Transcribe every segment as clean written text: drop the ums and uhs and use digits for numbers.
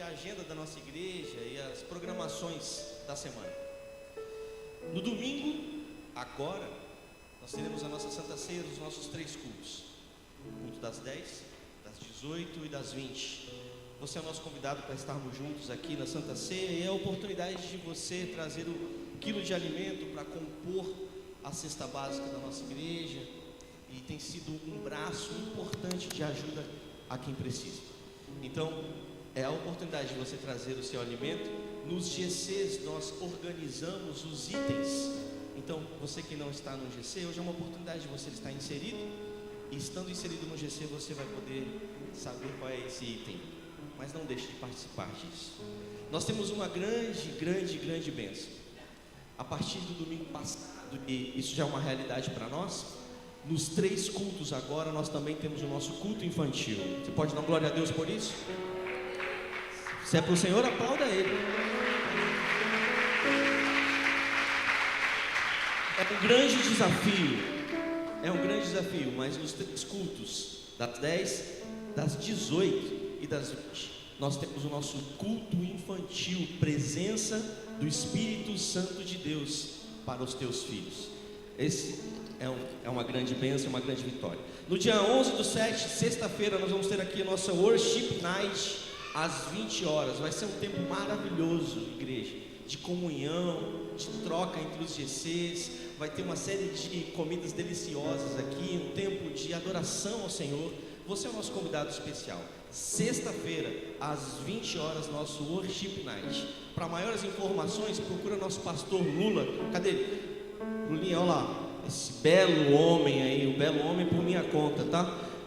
a agenda da nossa igreja e as programações da semana. No domingo, agora, nós teremos a nossa Santa Ceia dos nossos 3 cultos. O culto das 10, das 18 e das 20. Você é o nosso convidado para estarmos juntos aqui na Santa Ceia e é a oportunidade de você trazer um quilo de alimento para compor a cesta básica da nossa igreja, e tem sido um braço importante de ajuda a quem precisa. Então, é a oportunidade de você trazer o seu alimento. Nos GCs nós organizamos os itens. Então, você que não está no GC, hoje é uma oportunidade de você estar inserido, e estando inserido no GC você vai poder saber qual é esse item, mas não deixe de participar disso. Nós temos uma grande bênção. A partir do domingo passado, e isso já é uma realidade para nós, nos 3 cultos agora nós também temos o nosso culto infantil. Você pode dar glória a Deus por isso? Se é para o Senhor, aplauda Ele. É um grande desafio, mas nos 3 cultos, das 10, das 18 e das 20, nós temos o nosso culto infantil, presença do Espírito Santo de Deus para os teus filhos. Esse é uma grande bênção, uma grande vitória. No dia 11/7, sexta-feira, nós vamos ter aqui a nossa Worship Night às 20 horas. Vai ser um tempo maravilhoso, igreja, de comunhão, de troca entre os GCs. Vai ter uma série de comidas deliciosas aqui, um tempo de adoração ao Senhor. Você é o nosso convidado especial. Sexta-feira, às 20 horas, nosso Worship Night. Para maiores informações, procura nosso pastor Lula. Cadê ele? Lulinha, olha lá. Esse belo homem aí, o belo homem por minha conta, tá?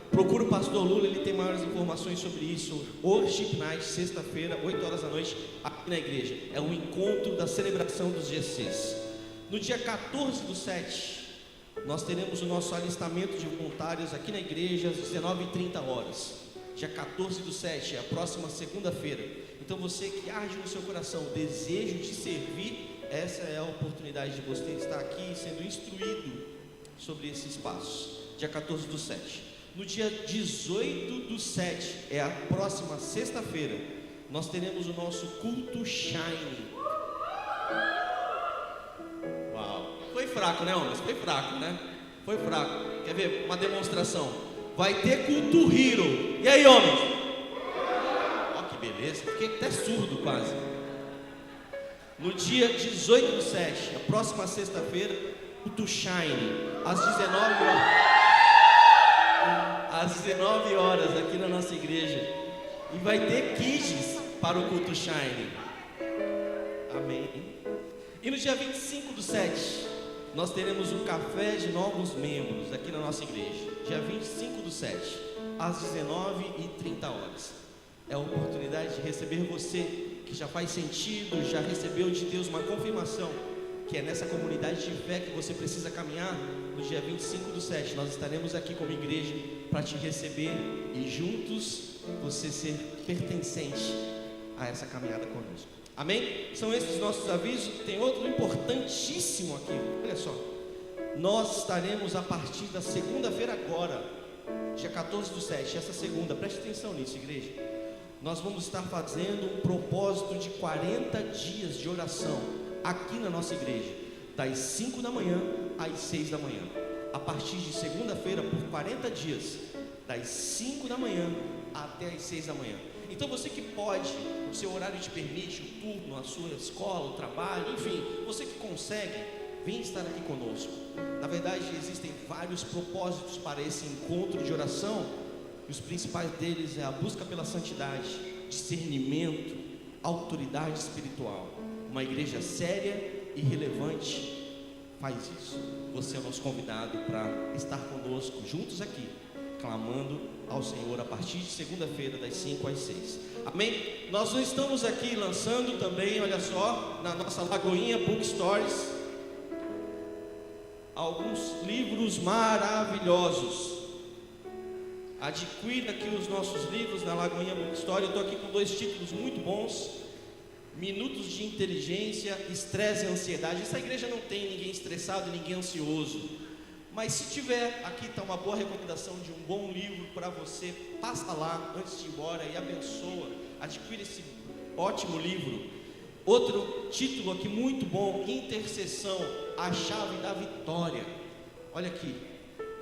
Procura o pastor Lula, ele tem maiores informações sobre isso. Worship Night, sexta-feira, 8 horas da noite, aqui na igreja. É um encontro da celebração dos GCs. No dia 14/7, nós teremos o nosso alistamento de voluntários aqui na igreja às 19h30. Dia 14/7, é a próxima segunda-feira. Então você que arde no seu coração o desejo de servir, essa é a oportunidade de você estar aqui sendo instruído sobre esse espaço. Dia 14/7. No dia 18/7, é a próxima sexta-feira, nós teremos o nosso culto Shine. Uau! Foi fraco, né, homens? Foi fraco, né? Foi fraco. Quer ver uma demonstração? Vai ter culto Hero. E aí, homens? Ó, que beleza. Fiquei até surdo quase. No dia 18/7, a próxima sexta-feira, culto Shine, às 19 horas. Às 19 horas aqui na nossa igreja. E vai ter kids para o culto Shine. Amém. E no dia 25/7, nós teremos um café de novos membros aqui na nossa igreja. Dia 25/7, às 19h30. É a oportunidade de receber você que já faz sentido, já recebeu de Deus uma confirmação que é nessa comunidade de fé que você precisa caminhar. No dia 25/7, nós estaremos aqui como igreja para te receber e juntos você ser pertencente a essa caminhada conosco. Amém? São esses nossos avisos. Tem outro importantíssimo aqui. Olha só, nós estaremos a partir da segunda-feira agora, dia 14/7, essa segunda, preste atenção nisso, igreja. Nós vamos estar fazendo um propósito de 40 dias de oração aqui na nossa igreja, das 5 da manhã às 6 da manhã. A partir de segunda-feira, por 40 dias, das 5 da manhã até as 6 da manhã. Então você que pode, o seu horário te permite, o turno, a sua escola, o trabalho, enfim, você que consegue, vem estar aqui conosco. Na verdade, existem vários propósitos para esse encontro de oração, e os principais deles é a busca pela santidade, discernimento, autoridade espiritual. Uma igreja séria e relevante faz isso. Você é o nosso convidado para estar conosco, juntos aqui, clamando ao Senhor a partir de segunda-feira, das 5 às 6. Amém? Nós estamos aqui lançando também, olha só, na nossa Lagoinha Bookstores, alguns livros maravilhosos. Adquira aqui os nossos livros na Lagoinha Bookstore. Eu estou aqui com 2 títulos muito bons: Minutos de Inteligência, Estresse e Ansiedade. Essa igreja não tem ninguém estressado e ninguém ansioso, mas se tiver, aqui está uma boa recomendação de um bom livro para você. Passa lá antes de ir embora e abençoa. Adquira ótimo livro. Outro título aqui muito bom, Intercessão, a chave da vitória. Olha aqui,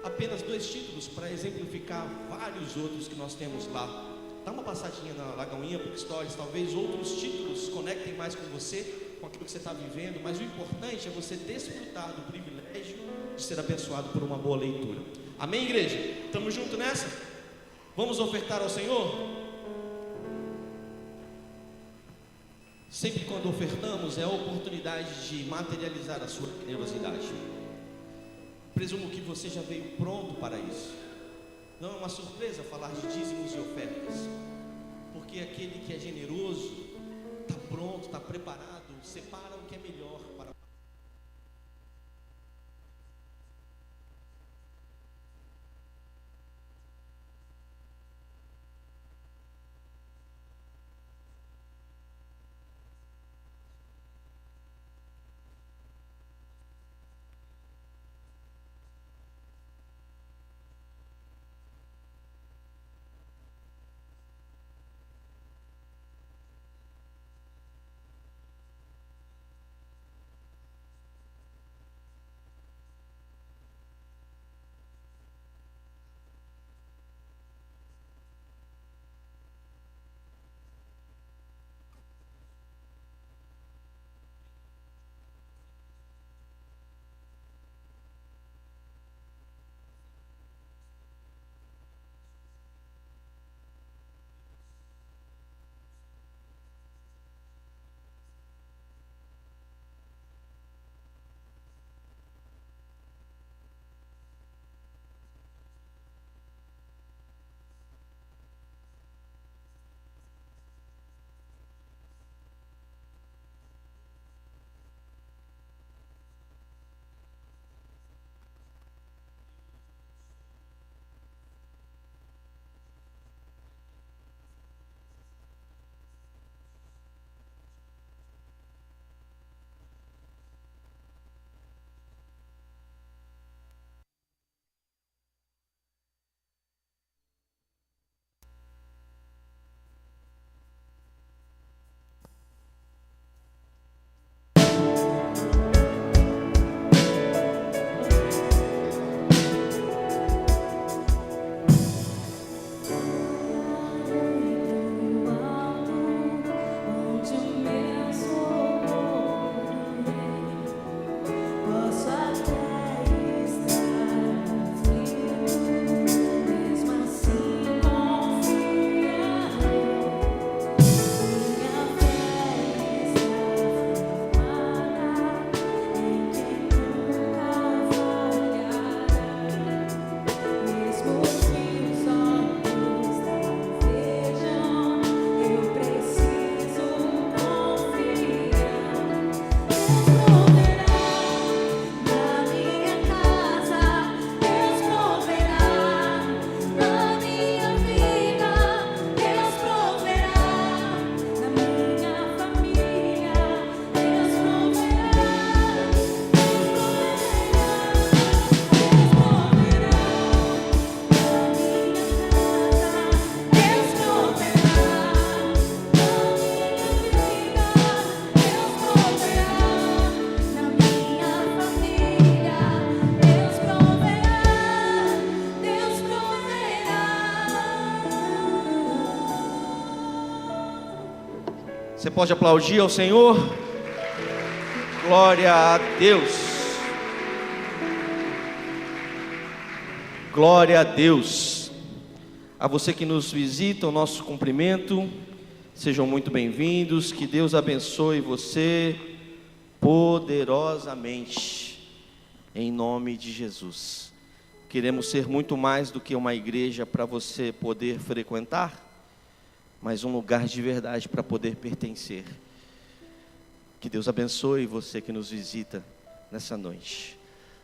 apenas 2 títulos para exemplificar vários outros que nós temos lá. Dá uma passadinha na Lagoinha Bookstores, talvez outros títulos conectem mais com você, com aquilo que você está vivendo, mas o importante é você desfrutar do privilégio de ser abençoado por uma boa leitura. Amém, igreja? Estamos juntos nessa? Vamos ofertar ao Senhor? Sempre quando ofertamos é a oportunidade de materializar a sua generosidade. Presumo que você já veio pronto para isso. Não é uma surpresa falar de dízimos e ofertas, porque aquele que é generoso está pronto, está preparado, separa o que é melhor para. Você pode aplaudir ao Senhor? Glória a Deus. Glória a Deus. A você que nos visita, o nosso cumprimento. Sejam muito bem-vindos. Que Deus abençoe você poderosamente, em nome de Jesus. Queremos ser muito mais do que uma igreja para você poder frequentar, mas um lugar de verdade para poder pertencer. Que Deus abençoe você que nos visita nessa noite.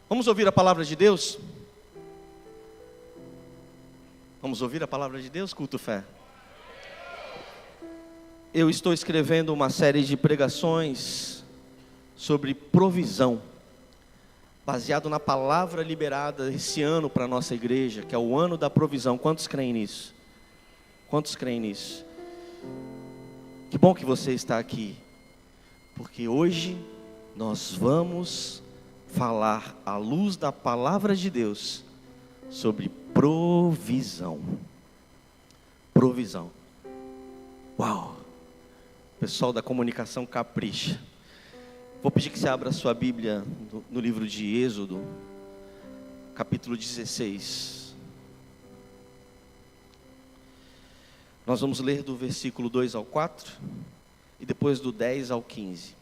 Vamos ouvir a palavra de Deus? Vamos ouvir a palavra de Deus, culto fé. Eu estou escrevendo uma série de pregações sobre provisão, baseado na palavra liberada esse ano para a nossa igreja, que é o ano da provisão. Quantos creem nisso? Quantos creem nisso? Que bom que você está aqui, porque hoje nós vamos falar à luz da palavra de Deus sobre provisão. Provisão. Uau! Pessoal da comunicação capricha. Vou pedir que você abra a sua Bíblia no livro de Êxodo, capítulo 16. Nós vamos ler do versículo 2 ao 4 e depois do 10 ao 15.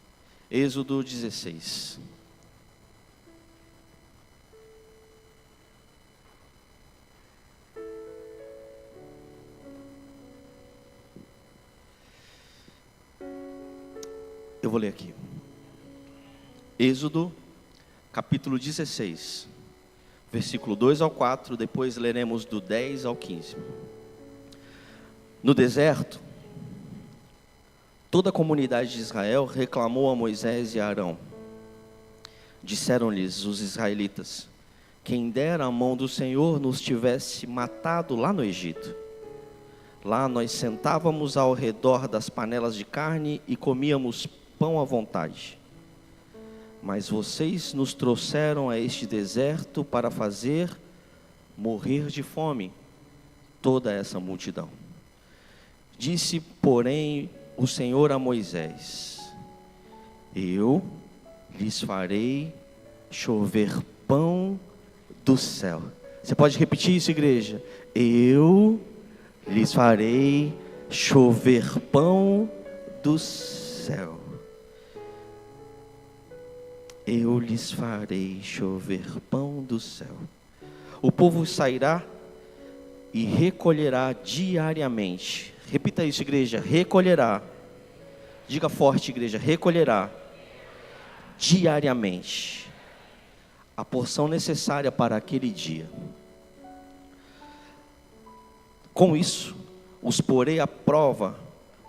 Êxodo 16. Eu vou ler aqui. Êxodo, capítulo 16, versículo 2 ao 4, depois leremos do 10 ao 15. No deserto, toda a comunidade de Israel reclamou a Moisés e a Arão. Disseram-lhes os israelitas: quem dera a mão do Senhor nos tivesse matado lá no Egito. Lá nós sentávamos ao redor das panelas de carne e comíamos pão à vontade. Mas vocês nos trouxeram a este deserto para fazer morrer de fome toda essa multidão. Disse, porém, o Senhor a Moisés: eu lhes farei chover pão do céu. Você pode repetir isso, igreja? Eu lhes farei chover pão do céu. Eu lhes farei chover pão do céu. O povo sairá e recolherá diariamente. Repita isso, igreja: recolherá. Diga forte, igreja: recolherá diariamente a porção necessária para aquele dia. Com isso, os porei à prova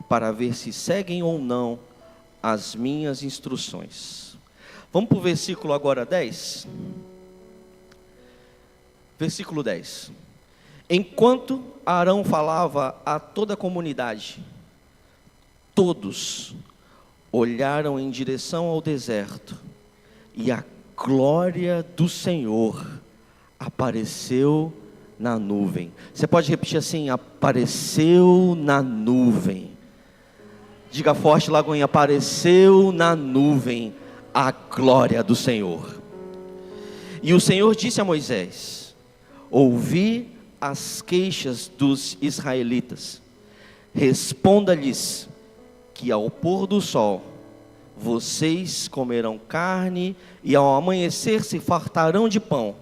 para ver se seguem ou não as minhas instruções. Vamos para o versículo agora 10. Versículo 10. Enquanto Arão falava a toda a comunidade, todos olharam em direção ao deserto, e a glória do Senhor apareceu na nuvem. Você pode repetir assim: apareceu na nuvem. Diga forte, Lagoinha: apareceu na nuvem a glória do Senhor. E o Senhor disse a Moisés: ouvi as queixas dos israelitas. Responda-lhes que ao pôr do sol vocês comerão carne e ao amanhecer se fartarão de pão.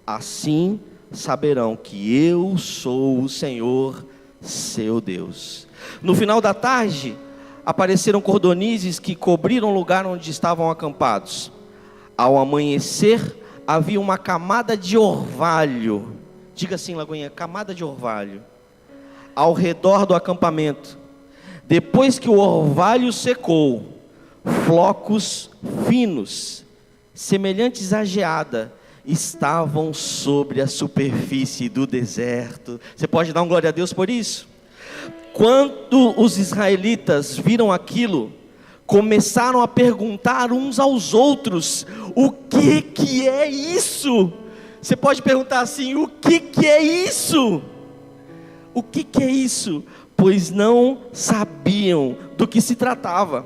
Assim saberão que eu sou o Senhor, seu Deus. No final da tarde, apareceram cordonizes que cobriram o lugar onde estavam acampados. Ao amanhecer, havia uma camada de orvalho. Diga assim, Lagoinha: camada de orvalho ao redor do acampamento. Depois que o orvalho secou, flocos finos, semelhantes à geada, estavam sobre a superfície do deserto. Você pode dar um glória a Deus por isso? Quando os israelitas viram aquilo, começaram a perguntar uns aos outros: o que é isso? Você pode perguntar assim: o que é isso? O que é isso? Pois não sabiam do que se tratava.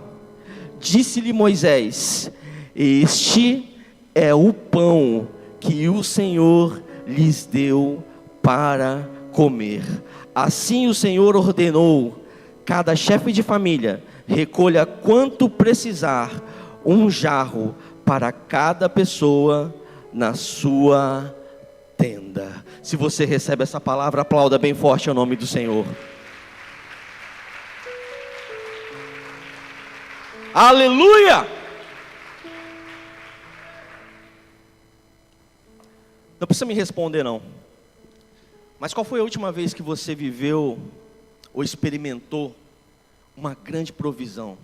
Disse-lhe Moisés: este é o pão que o Senhor lhes deu para comer. Assim o Senhor ordenou: cada chefe de família recolha quanto precisar, um jarro para cada pessoa na sua tenda. Se você recebe essa palavra, aplauda bem forte o nome do Senhor. Aleluia! Não precisa me responder não. Mas qual foi a última vez que você viveu ou experimentou uma grande provisão?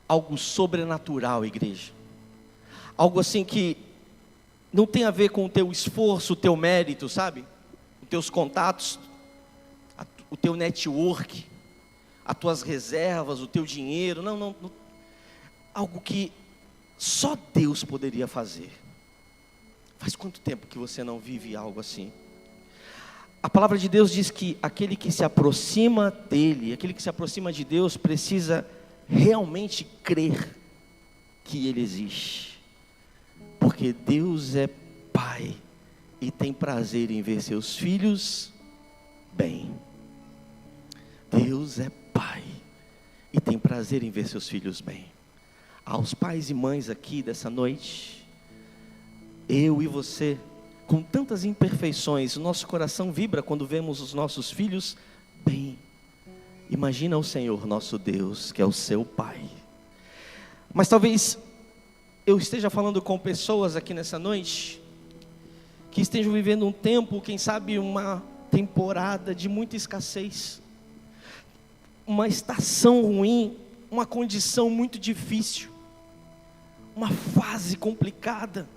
Algo sobrenatural, igreja. Algo assim que não tem a ver com o teu esforço, o teu mérito, sabe? Os teus contatos, o teu network, as tuas reservas, o teu dinheiro. Não. Algo que só Deus poderia fazer. Faz quanto tempo que você não vive algo assim? A palavra de Deus diz que aquele que se aproxima dele, aquele que se aproxima de Deus, precisa realmente crer que Ele existe. Porque Deus é Pai e tem prazer em ver seus filhos bem. Deus é Pai e tem prazer em ver seus filhos bem. Aos pais e mães aqui dessa noite, eu e você, com tantas imperfeições, o nosso coração vibra quando vemos os nossos filhos bem. Imagina o Senhor, nosso Deus, que é o seu Pai. Mas talvez eu esteja falando com pessoas aqui nessa noite, que estejam vivendo um tempo, quem sabe uma temporada de muita escassez, uma estação ruim, uma condição muito difícil, uma fase complicada,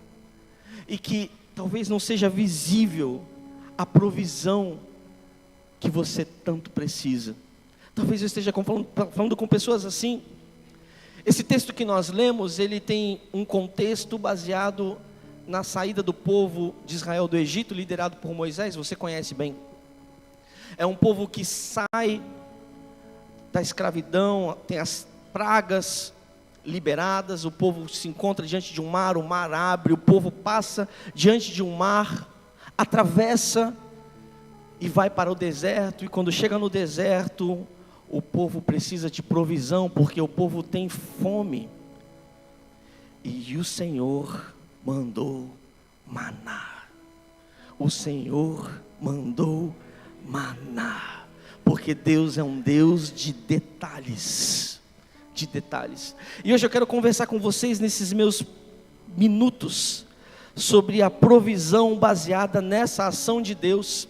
e que talvez não seja visível a provisão que você tanto precisa. Talvez eu esteja falando com pessoas assim. Esse texto que nós lemos, ele tem um contexto baseado na saída do povo de Israel do Egito, liderado por Moisés. Você conhece bem. É um povo que sai da escravidão, tem as pragas liberadas, o povo se encontra diante de um mar, o mar abre, o povo passa diante de um mar, atravessa e vai para o deserto. E quando chega no deserto, o povo precisa de provisão, porque o povo tem fome. E o Senhor mandou maná. O Senhor mandou maná, porque Deus é um Deus de detalhes. De detalhes. E hoje eu quero conversar com vocês nesses meus minutos sobre a provisão baseada nessa ação de Deus.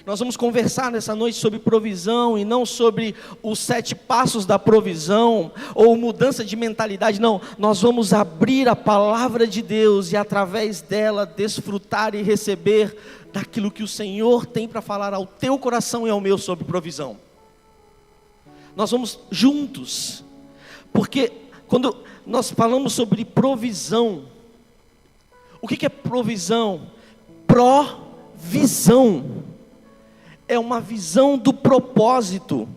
Nós vamos conversar nessa noite sobre provisão e não sobre os 7 passos da provisão ou mudança de mentalidade. Não, nós vamos abrir a palavra de Deus e através dela desfrutar e receber daquilo que o Senhor tem para falar ao teu coração e ao meu sobre provisão. Nós vamos juntos. Porque quando nós falamos sobre provisão, o que é provisão? Provisão é uma visão do propósito,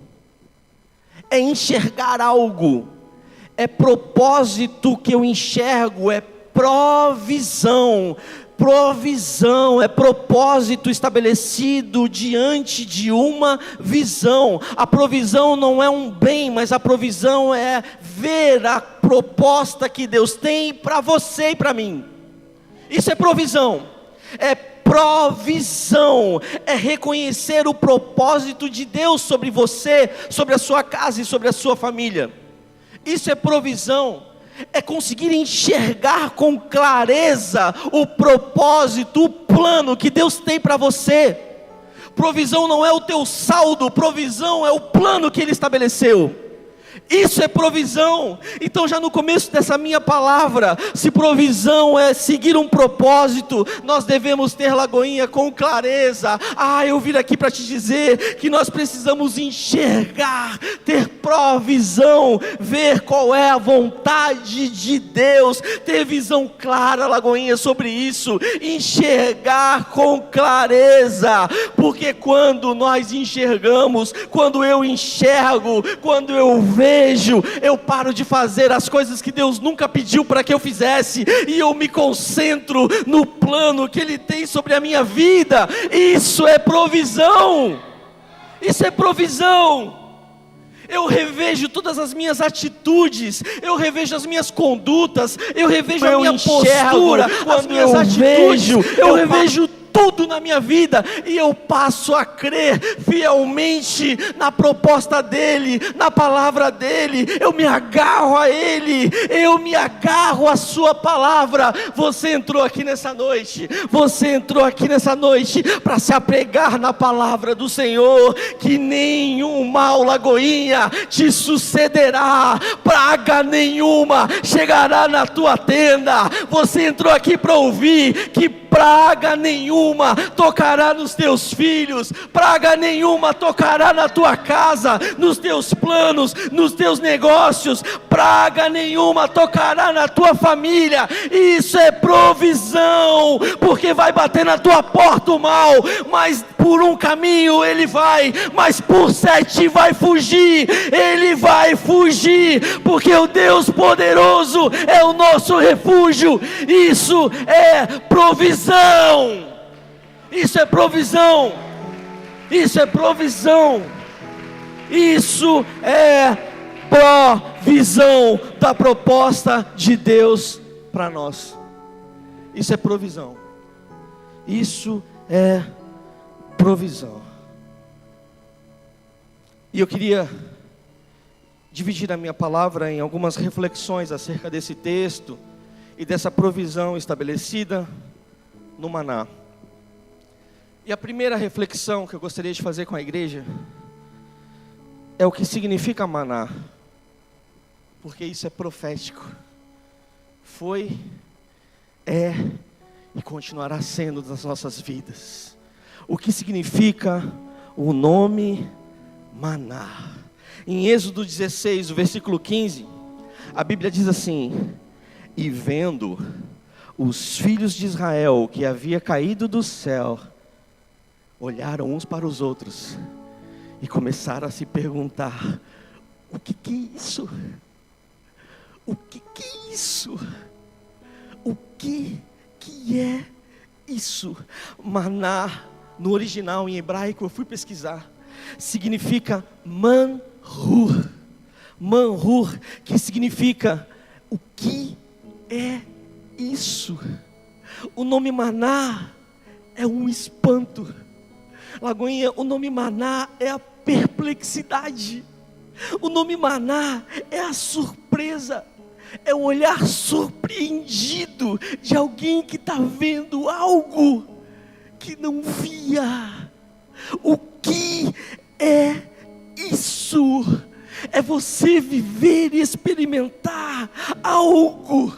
é enxergar algo, é propósito que eu enxergo, é provisão. Provisão é propósito estabelecido diante de uma visão. A provisão não é um bem, mas a provisão é ver a proposta que Deus tem para você e para mim. Isso é provisão. É provisão, é reconhecer o propósito de Deus sobre você, sobre a sua casa e sobre a sua família. Isso é provisão. É conseguir enxergar com clareza o propósito, o plano que Deus tem para você. Provisão não é o teu saldo, provisão é o plano que Ele estabeleceu. Isso é provisão. Então já no começo dessa minha palavra, se provisão é seguir um propósito, nós devemos ter, Lagoinha, com clareza. Eu vim aqui para te dizer que nós precisamos enxergar, ter provisão, ver qual é a vontade de Deus, ter visão clara, Lagoinha, sobre isso, enxergar com clareza, porque quando nós enxergamos, quando eu enxergo, quando eu vejo, eu paro de fazer as coisas que Deus nunca pediu para que eu fizesse, e eu me concentro no plano que Ele tem sobre a minha vida. Isso é provisão. Isso é provisão. Eu revejo todas as minhas atitudes, eu revejo as minhas condutas, eu revejo a minha postura, as minhas atitudes, eu revejo tudo na minha vida, e eu passo a crer fielmente na proposta dEle, na palavra dEle. Eu me agarro a Ele, eu me agarro à sua palavra. Você entrou aqui nessa noite para se apegar na palavra do Senhor, que nenhum mal, Lagoinha, te sucederá, praga nenhuma chegará na tua tenda. Você entrou aqui para ouvir que praga nenhuma nenhuma tocará nos teus filhos, praga nenhuma tocará na tua casa, nos teus planos, nos teus negócios, praga nenhuma tocará na tua família. Isso é provisão, porque vai bater na tua porta o mal, mas por um caminho ele vai, mas por 7 vai fugir. Ele vai fugir, porque o Deus poderoso é o nosso refúgio. Isso é provisão. Isso é provisão. Isso é provisão. Isso é provisão da proposta de Deus para nós. Isso é provisão. Isso é provisão. E eu queria dividir a minha palavra em algumas reflexões acerca desse texto e dessa provisão estabelecida no maná. E a primeira reflexão que eu gostaria de fazer com a igreja é o que significa maná, porque isso é profético. Foi, é e continuará sendo das nossas vidas. O que significa o nome maná? Em Êxodo 16, o versículo 15, a Bíblia diz assim: e vendo os filhos de Israel que havia caído do céu, olharam uns para os outros e começaram a se perguntar: o que é isso? O que é isso? O que é isso? Maná, no original em hebraico, eu fui pesquisar, significa manhur. Manhur, que significa o que é isso? O nome maná é um espanto. Lagoinha, o nome maná é a perplexidade. O nome maná é a surpresa. É um olhar surpreendido de alguém que está vendo algo que não via. O que é isso? É você viver e experimentar algo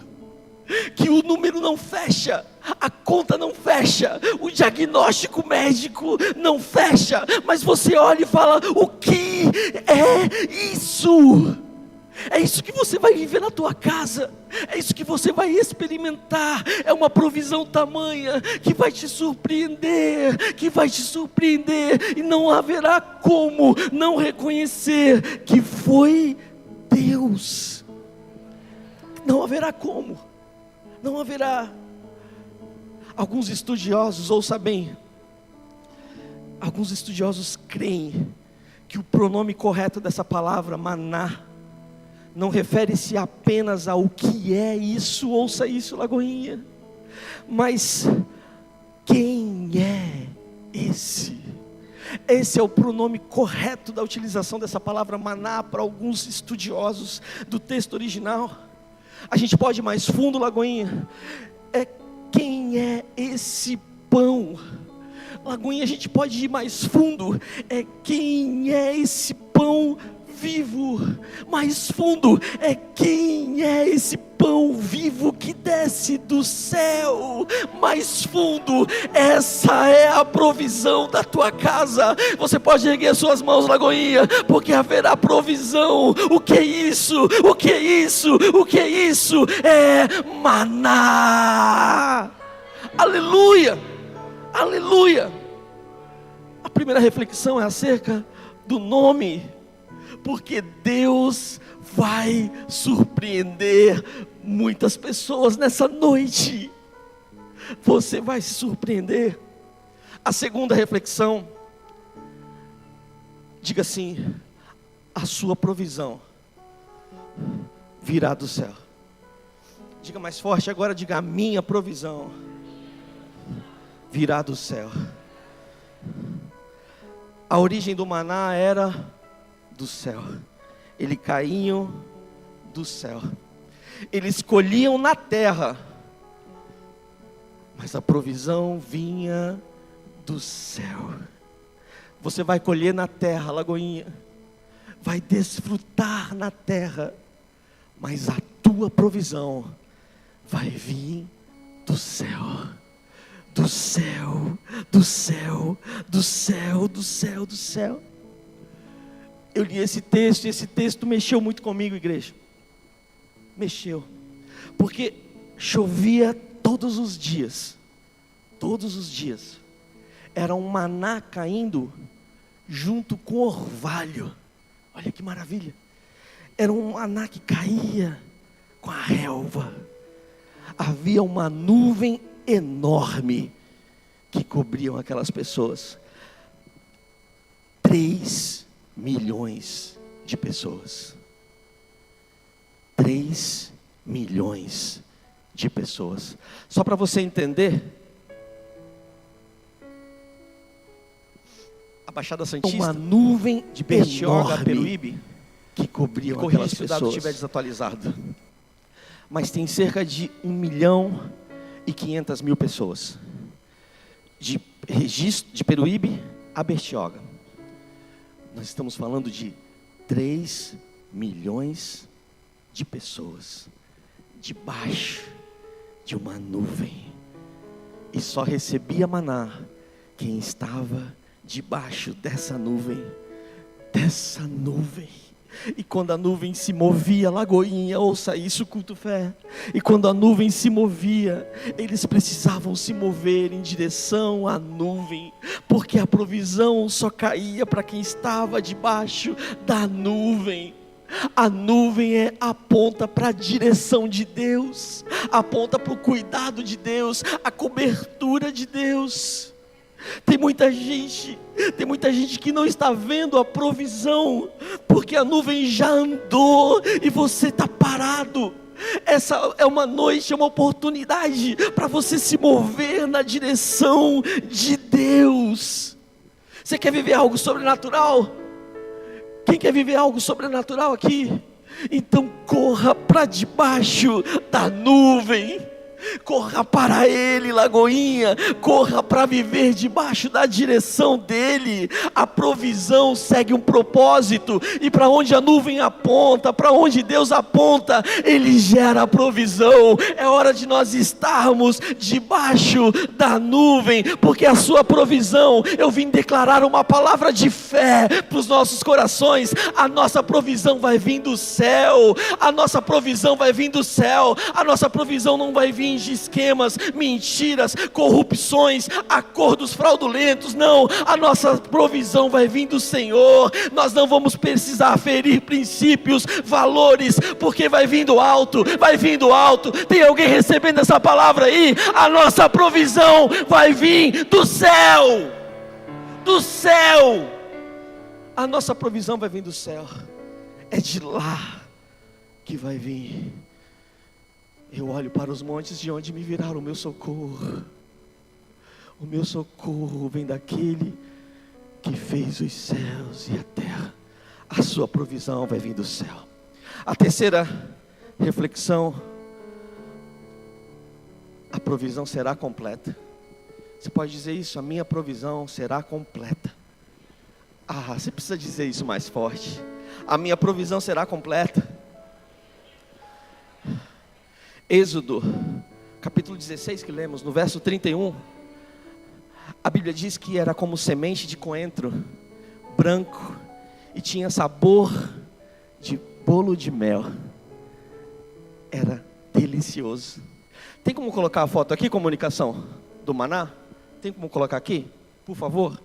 que o número não fecha, a conta não fecha, o diagnóstico médico não fecha, mas você olha e fala: o que é isso? É isso que você vai viver na tua casa, é isso que você vai experimentar. É uma provisão tamanha que vai te surpreender, e não haverá como não reconhecer que foi Deus. Não haverá como, não haverá. Alguns estudiosos, ouça bem, alguns estudiosos creem que o pronome correto dessa palavra, maná, não refere-se apenas ao que é isso, ouça isso, Lagoinha, mas quem é esse? Esse é o pronome correto da utilização dessa palavra maná para alguns estudiosos do texto original. A gente pode ir mais fundo, Lagoinha, quem é esse pão? Lagoinha, a gente pode ir mais fundo, quem é esse pão vivo? Mais fundo, quem é esse pão vivo que desce do céu? Mais fundo, essa é a provisão da tua casa. Você pode erguer suas mãos, Lagoinha, porque haverá provisão. O que é isso? O que é isso? O que é isso? É maná. Aleluia, aleluia. A primeira reflexão é acerca do nome, porque Deus vai surpreender muitas pessoas nessa noite. Você vai se surpreender. A segunda reflexão, diga assim: a sua provisão virá do céu. Diga mais forte agora, diga: a minha provisão virá do céu. A origem do maná era do céu. Eles caíam do céu. Eles colhiam na terra, mas a provisão vinha do céu. Você vai colher na terra, Lagoinha, vai desfrutar na terra, mas a tua provisão vai vir do céu. do céu, do céu, do céu, do céu, do céu. Eu li esse texto e esse texto mexeu muito comigo, igreja. Mexeu. Porque chovia todos os dias. Todos os dias. Era um maná caindo junto com orvalho. Olha que maravilha. Era um maná que caía com a relva. Havia uma nuvem enorme que cobriam aquelas pessoas. 3 milhões de pessoas. 3 milhões de pessoas. Só para você entender, a Baixada Santista, uma nuvem de Bertioga, Peruíbe, que cobriam aquelas pessoas. Se o dado estiver desatualizado. Mas tem cerca de 1.500.000 pessoas. De registro de Peruíbe a Bertioga. Nós estamos falando de 3 milhões de pessoas debaixo de uma nuvem. E só recebia maná quem estava debaixo dessa nuvem. Dessa nuvem. E quando a nuvem se movia, Lagoinha, ouça isso, culto fé. E quando a nuvem se movia, eles precisavam se mover em direção à nuvem, porque a provisão só caía para quem estava debaixo da nuvem. A nuvem aponta para a direção de Deus, aponta para o cuidado de Deus, a cobertura de Deus. Tem muita gente que não está vendo a provisão, porque a nuvem já andou e você está parado. Essa é uma noite, é uma oportunidade para você se mover na direção de Deus. Você quer viver algo sobrenatural? Quem quer viver algo sobrenatural aqui? Então corra para debaixo da nuvem. Corra para Ele, Lagoinha. Corra para viver debaixo da direção dEle. A provisão segue um propósito. E para onde a nuvem aponta, para onde Deus aponta, Ele gera a provisão. É hora de nós estarmos debaixo da nuvem, porque a sua provisão, eu vim declarar uma palavra de fé para os nossos corações. A nossa provisão vai vir do céu. A nossa provisão vai vir do céu. A nossa provisão não vai vir de esquemas, mentiras, corrupções, acordos fraudulentos. Não, a nossa provisão vai vir do Senhor. Nós não vamos precisar ferir princípios, valores, porque vai vindo alto, vai vindo alto. Tem alguém recebendo essa palavra aí? A nossa provisão vai vir do céu. Do céu. A nossa provisão vai vir do céu. É de lá que vai vir. Eu olho para os montes, de onde me virá o meu socorro. O meu socorro vem daquele que fez os céus e a terra. A sua provisão vai vir do céu. A terceira reflexão: a provisão será completa. Você pode dizer isso? A minha provisão será completa. Você precisa dizer isso mais forte. A minha provisão será completa. Êxodo, capítulo 16 que lemos, no verso 31, a Bíblia diz que era como semente de coentro, branco, e tinha sabor de bolo de mel. Era delicioso. Tem como colocar a foto aqui, comunicação, do maná? Tem como colocar aqui, por favor?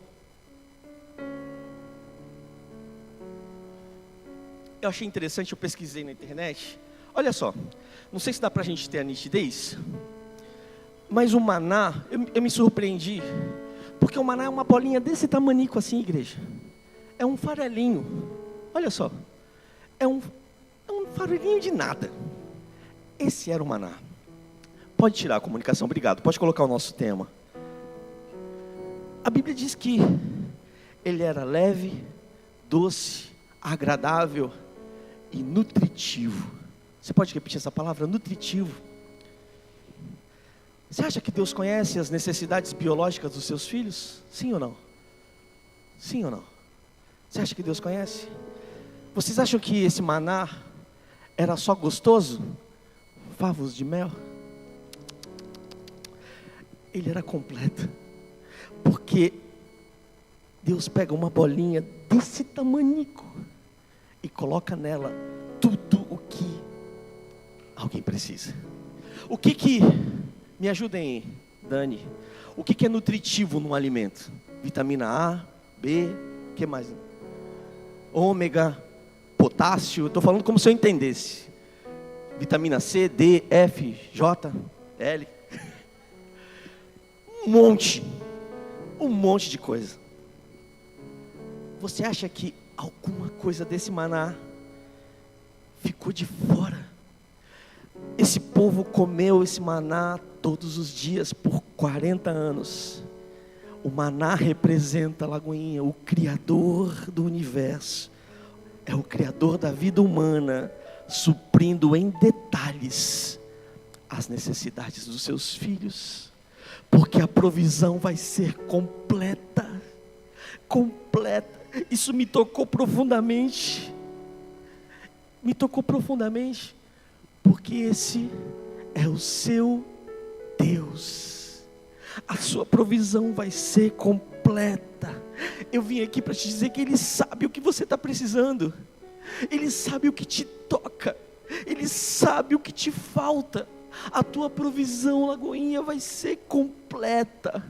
Eu achei interessante, eu pesquisei na internet. Olha só, não sei se dá para a gente ter a nitidez, mas o maná, eu me surpreendi, porque o maná é uma bolinha desse tamanico assim, igreja. É um farelinho, olha só, é um farelinho de nada. Esse era o maná. Pode tirar a comunicação, obrigado, pode colocar o nosso tema. A Bíblia diz que ele era leve, doce, agradável e nutritivo. Você pode repetir essa palavra? Nutritivo. Você acha que Deus conhece as necessidades biológicas dos seus filhos? Sim ou não? Sim ou não? Você acha que Deus conhece? Vocês acham que esse maná era só gostoso? Favos de mel? ele era completo. Porque Deus pega uma bolinha desse tamanico e coloca nela tudo o que alguém precisa. O que me ajudem, Dani, o que é nutritivo num alimento? Vitamina A, B, o que mais? Ômega, potássio, estou falando como se eu entendesse. Vitamina C, D, F, J, L. Um monte de coisa. Você acha que alguma coisa desse maná ficou de fora? Esse povo comeu esse maná todos os dias por 40 anos. O maná representa, Lagoinha, o Criador do universo. É o Criador da vida humana, suprindo em detalhes as necessidades dos seus filhos. Porque a provisão vai ser completa. Completa. Isso me tocou profundamente. Porque esse é o seu Deus. A sua provisão vai ser completa. Eu vim aqui para te dizer que Ele sabe o que você está precisando. Ele sabe o que te toca. Ele sabe o que te falta. A tua provisão, Lagoinha, vai ser completa.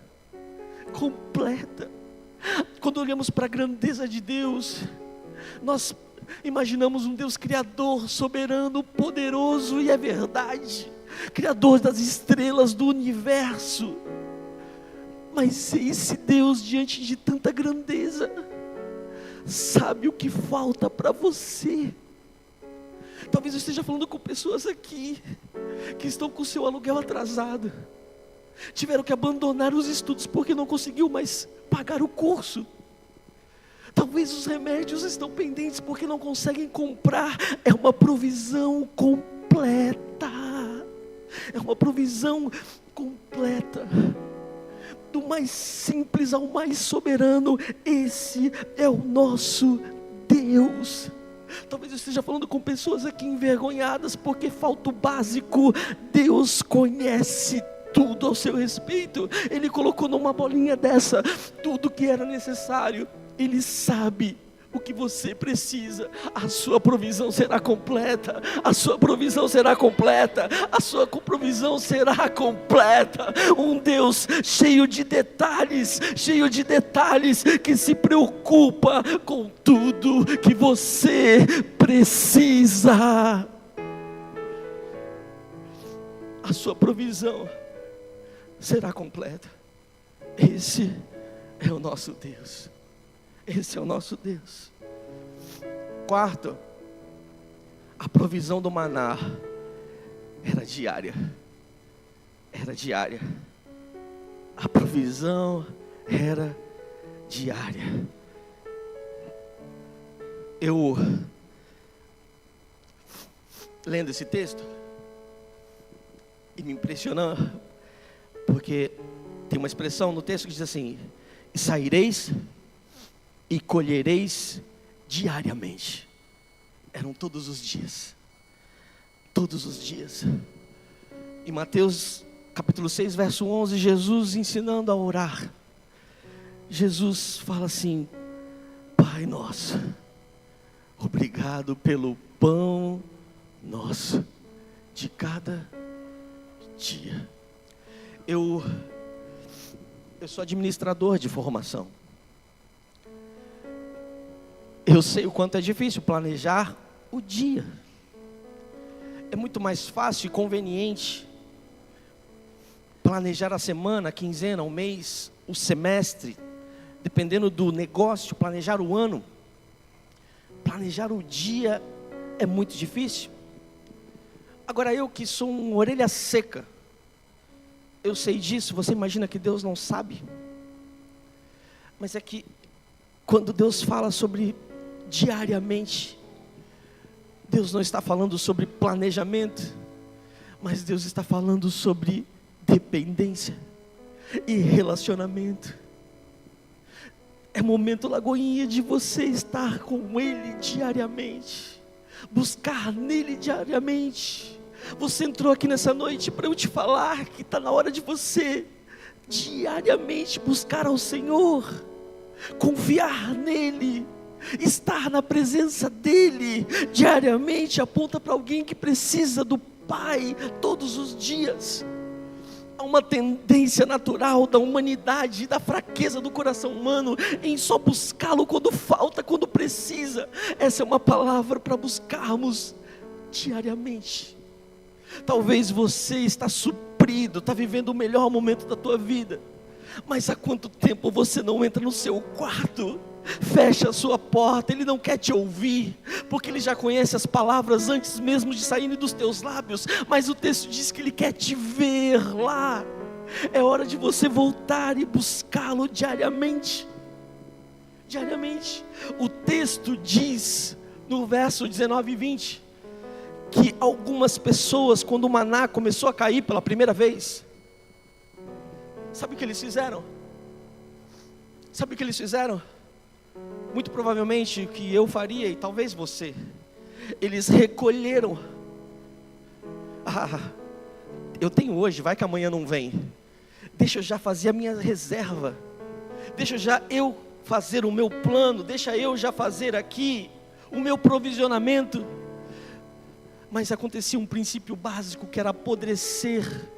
Completa. Quando olhamos para a grandeza de Deus, nós imaginamos um Deus criador, soberano, poderoso, e é verdade, criador das estrelas do universo. Mas esse Deus, diante de tanta grandeza, sabe o que falta para você. Talvez eu esteja falando com pessoas aqui que estão com o seu aluguel atrasado, tiveram que abandonar os estudos porque não conseguiu mais pagar o curso. Talvez os remédios estão pendentes porque não conseguem comprar. É uma provisão completa. É uma provisão completa. Do mais simples ao mais soberano, esse é o nosso Deus. Talvez eu esteja falando com pessoas aqui envergonhadas porque falta o básico. Deus conhece tudo ao seu respeito. Ele colocou numa bolinha dessa tudo que era necessário. Ele sabe o que você precisa. A sua provisão será completa. A sua provisão será completa. A sua provisão será completa. Um Deus cheio de detalhes, que se preocupa com tudo que você precisa. A sua provisão será completa. Esse é o nosso Deus. Esse é o nosso Deus. Quarto, a provisão do maná era diária. Era diária. A provisão era diária. Eu, lendo esse texto, e me impressionou, porque tem uma expressão no texto que diz assim: e saireis e colhereis diariamente. Eram todos os dias. Todos os dias. Em Mateus capítulo 6, verso 11, Jesus ensinando a orar. Jesus fala assim: Pai nosso, obrigado pelo pão nosso de cada dia. Eu sou administrador de formação. Eu sei o quanto é difícil planejar o dia. É muito mais fácil e conveniente planejar a semana, a quinzena, o mês, o semestre, dependendo do negócio, planejar o ano. Planejar o dia é muito difícil. Agora eu que sou uma orelha seca, eu sei disso. Você imagina que Deus não sabe? Mas é que quando Deus fala sobre diariamente, Deus não está falando sobre planejamento, mas Deus está falando sobre dependência e relacionamento. É momento, Lagoinha, de você estar com Ele diariamente, buscar nele diariamente. Você entrou aqui nessa noite para eu te falar que está na hora de você Diariamente buscar ao Senhor, confiar nele, estar na presença dele, diariamente aponta para alguém que precisa do Pai todos os dias. Há uma tendência natural da humanidade, da fraqueza do coração humano, em só buscá-lo quando falta, quando precisa. Essa é uma palavra para buscarmos diariamente. Talvez você está suprido, está vivendo o melhor momento da tua vida, mas há quanto tempo você não entra no seu quarto, fecha a sua porta? Ele não quer te ouvir, porque ele já conhece as palavras antes mesmo de saírem dos teus lábios, mas o texto diz que ele quer te ver lá. É hora de você voltar e buscá-lo diariamente. Diariamente. O texto diz, no verso 19 e 20, que algumas pessoas, quando o maná começou a cair pela primeira vez, sabe o que eles fizeram? Sabe o que eles fizeram? Muito provavelmente o que eu faria, e talvez você. Eles recolheram. Eu tenho hoje, vai que amanhã não vem. Deixa eu já fazer a minha reserva. Deixa eu fazer o meu plano. Deixa eu já fazer aqui o meu provisionamento. Mas acontecia um princípio básico, que era apodrecer.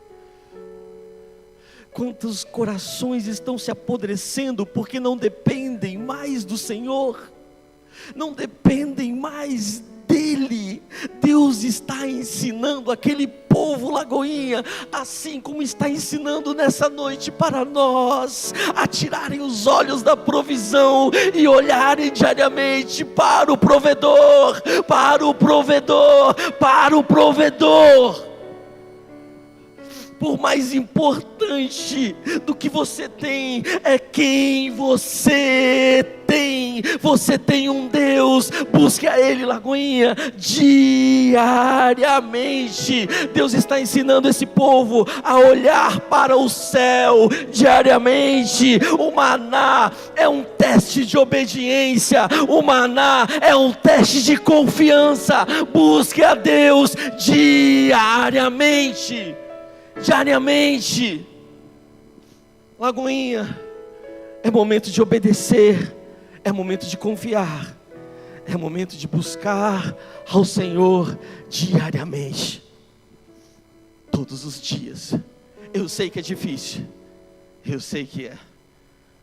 Quantos corações estão se apodrecendo porque não dependem mais do Senhor, não dependem mais dEle. Deus está ensinando aquele povo, Lagoinha, assim como está ensinando nessa noite para nós, a tirarem os olhos da provisão e olharem diariamente para o provedor, para o provedor, para o provedor. Por mais importante do que você tem, é quem você tem. Você tem um Deus, busque a Ele, Lagoinha, diariamente. Deus está ensinando esse povo a olhar para o céu diariamente. O maná é um teste de obediência, o maná é um teste de confiança. Busque a Deus diariamente. Diariamente. Lagoinha, é momento de obedecer, é momento de confiar, é momento de buscar ao Senhor diariamente, todos os dias. Eu sei que é difícil, eu sei que é,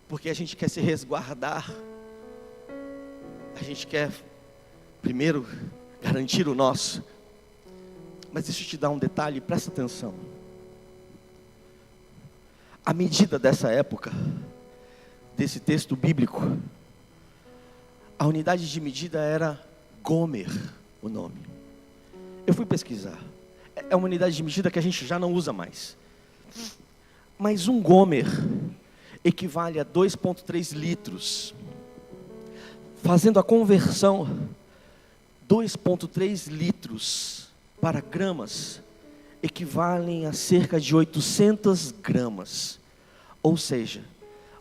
porque a gente quer se resguardar, a gente quer primeiro garantir o nosso. Mas deixa eu te dar um detalhe, presta atenção. A medida dessa época, desse texto bíblico, a unidade de medida era Gomer, o nome. Eu fui pesquisar. É uma unidade de medida que a gente já não usa mais. Mas um Gomer equivale a 2,3 litros. Fazendo a conversão, 2,3 litros para gramas equivalem a cerca de 800 gramas. Ou seja,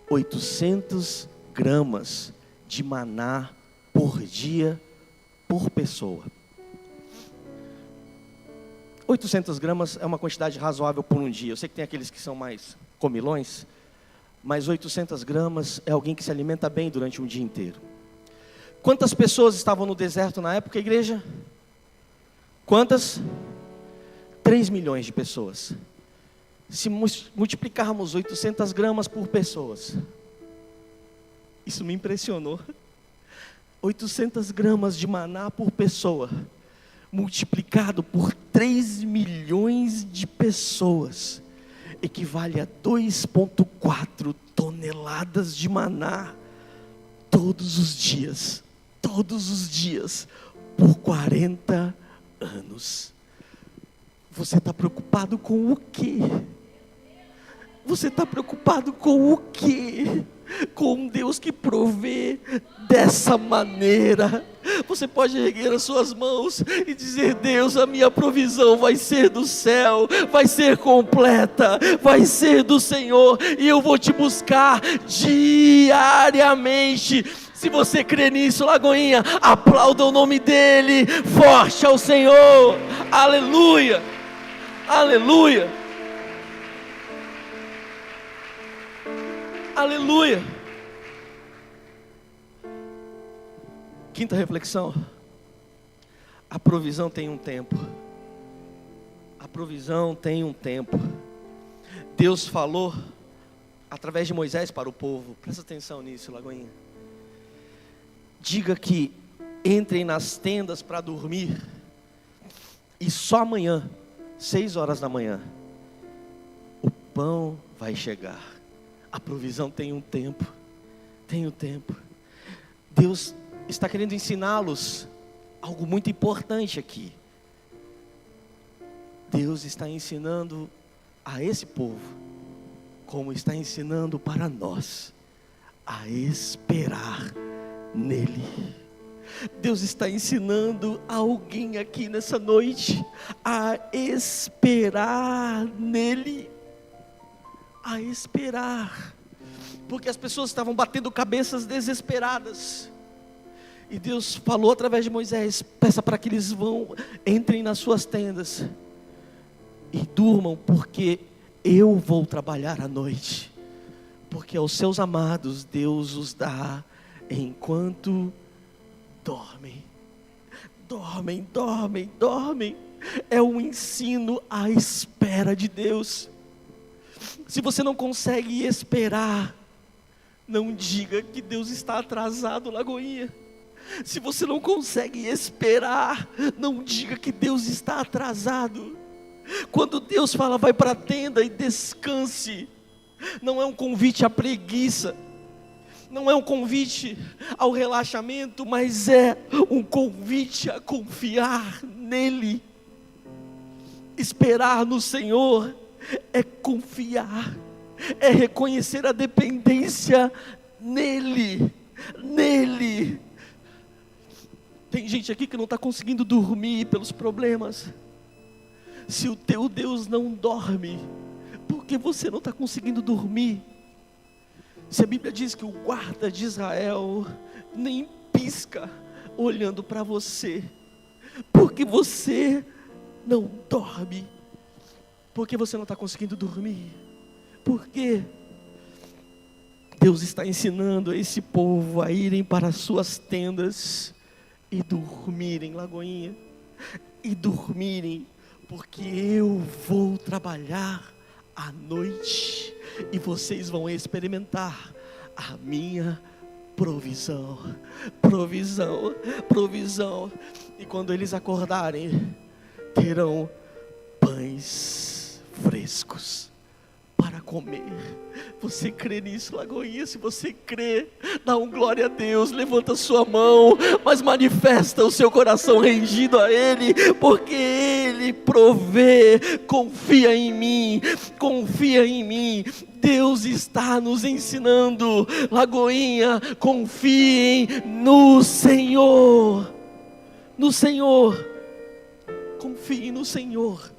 800 gramas de maná por dia, por pessoa. 800 gramas é uma quantidade razoável por um dia. Eu sei que tem aqueles que são mais comilões, mas 800 gramas é alguém que se alimenta bem durante um dia inteiro. Quantas pessoas estavam no deserto na época, igreja? Quantas? 3 milhões de pessoas. Se multiplicarmos 800 gramas por pessoas, isso me impressionou. 800 gramas de maná por pessoa, multiplicado por 3 milhões de pessoas, equivale a 2,4 toneladas de maná, todos os dias, por 40 anos. Você está preocupado com o quê? Você está preocupado com o quê? Com um Deus que provê dessa maneira. Você pode erguer as suas mãos e dizer: Deus, a minha provisão vai ser do céu, vai ser completa, vai ser do Senhor, e eu vou te buscar diariamente. Se você crê nisso, Lagoinha, aplauda o nome dEle, forte ao Senhor, aleluia, aleluia. Aleluia. Quinta reflexão. A provisão tem um tempo. A provisão tem um tempo. Deus falou através de Moisés para o povo. Presta atenção nisso, Lagoinha. Diga que entrem nas tendas para dormir. E só amanhã, 6 horas da manhã, o pão vai chegar. A provisão tem um tempo. Tem um tempo. Deus está querendo ensiná-los algo muito importante aqui. Deus está ensinando a esse povo, como está ensinando para nós, a esperar nele. Deus está ensinando a alguém aqui nessa noite a esperar nele. A esperar. Porque as pessoas estavam batendo cabeças desesperadas. E Deus falou através de Moisés: peça para que eles entrem nas suas tendas e durmam, porque eu vou trabalhar à noite. Porque aos seus amados Deus os dá enquanto dormem. Dormem, dormem, dormem. É um ensino à espera de Deus. Se você não consegue esperar, não diga que Deus está atrasado, Lagoinha. Se você não consegue esperar, não diga que Deus está atrasado. Quando Deus fala, vai para a tenda e descanse, não é um convite à preguiça, não é um convite ao relaxamento, mas é um convite a confiar nele. Esperar no Senhor é confiar, é reconhecer a dependência nele, nele. Tem gente aqui que não está conseguindo dormir pelos problemas. Se o teu Deus não dorme, por que você não está conseguindo dormir? Se a Bíblia diz que o guarda de Israel nem pisca olhando para você, porque você não dorme? Por que você não está conseguindo dormir? Por quê? Deus está ensinando a esse povo a irem para as suas tendas e dormirem, Lagoinha, e dormirem, porque eu vou trabalhar à noite e vocês vão experimentar a minha provisão, provisão, provisão. E quando eles acordarem, terão pães frescos para comer. Você crê nisso, Lagoinha? Se você crê, dá um glória a Deus, levanta sua mão, mas manifesta o seu coração rendido a Ele, porque Ele provê. Confia em mim, confia em mim. Deus está nos ensinando, Lagoinha, confiem no Senhor, no Senhor, confie no Senhor.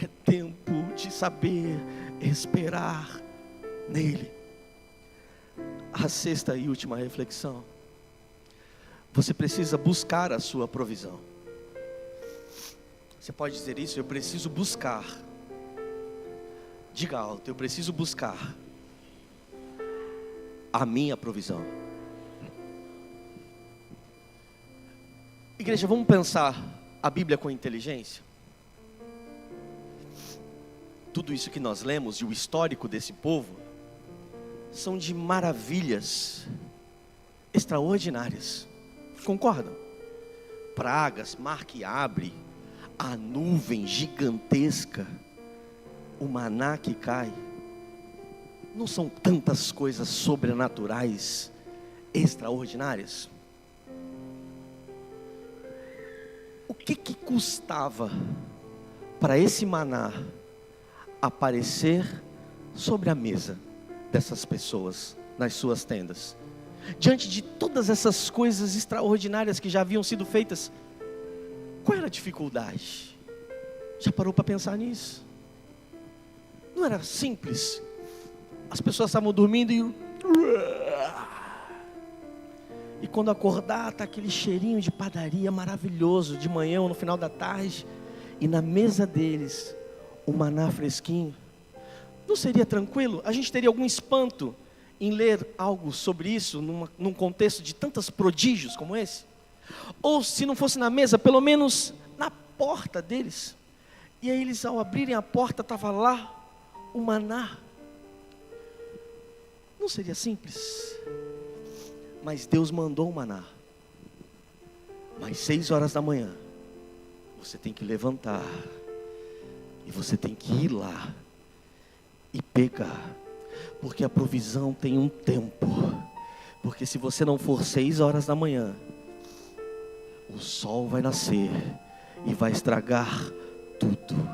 É tempo de saber esperar nele. A sexta e última reflexão: você precisa buscar a sua provisão. Você pode dizer isso? Eu preciso buscar. Diga alto: eu preciso buscar a minha provisão. Igreja, vamos pensar a Bíblia com inteligência? Tudo isso que nós lemos e o histórico desse povo são de maravilhas extraordinárias. Concordam? Pragas, mar que abre, a nuvem gigantesca, o maná que cai. Não são tantas coisas sobrenaturais, extraordinárias? O que custava para esse maná aparecer sobre a mesa dessas pessoas, nas suas tendas? Diante de todas essas coisas extraordinárias que já haviam sido feitas, qual era a dificuldade? Já parou para pensar nisso? Não era simples. As pessoas estavam dormindo e quando acordar, está aquele cheirinho de padaria maravilhoso, de manhã ou no final da tarde, e na mesa deles o maná fresquinho. Não seria tranquilo? A gente teria algum espanto em ler algo sobre isso, num contexto de tantos prodígios como esse? Ou se não fosse na mesa, pelo menos na porta deles. E aí eles, ao abrirem a porta, estava lá o maná. Não seria simples? Mas Deus mandou o maná. Mas 6 horas da manhã, você tem que levantar. E você tem que ir lá e pegar. Porque a provisão tem um tempo. Porque se você não for 6 horas da manhã, o sol vai nascer e vai estragar tudo.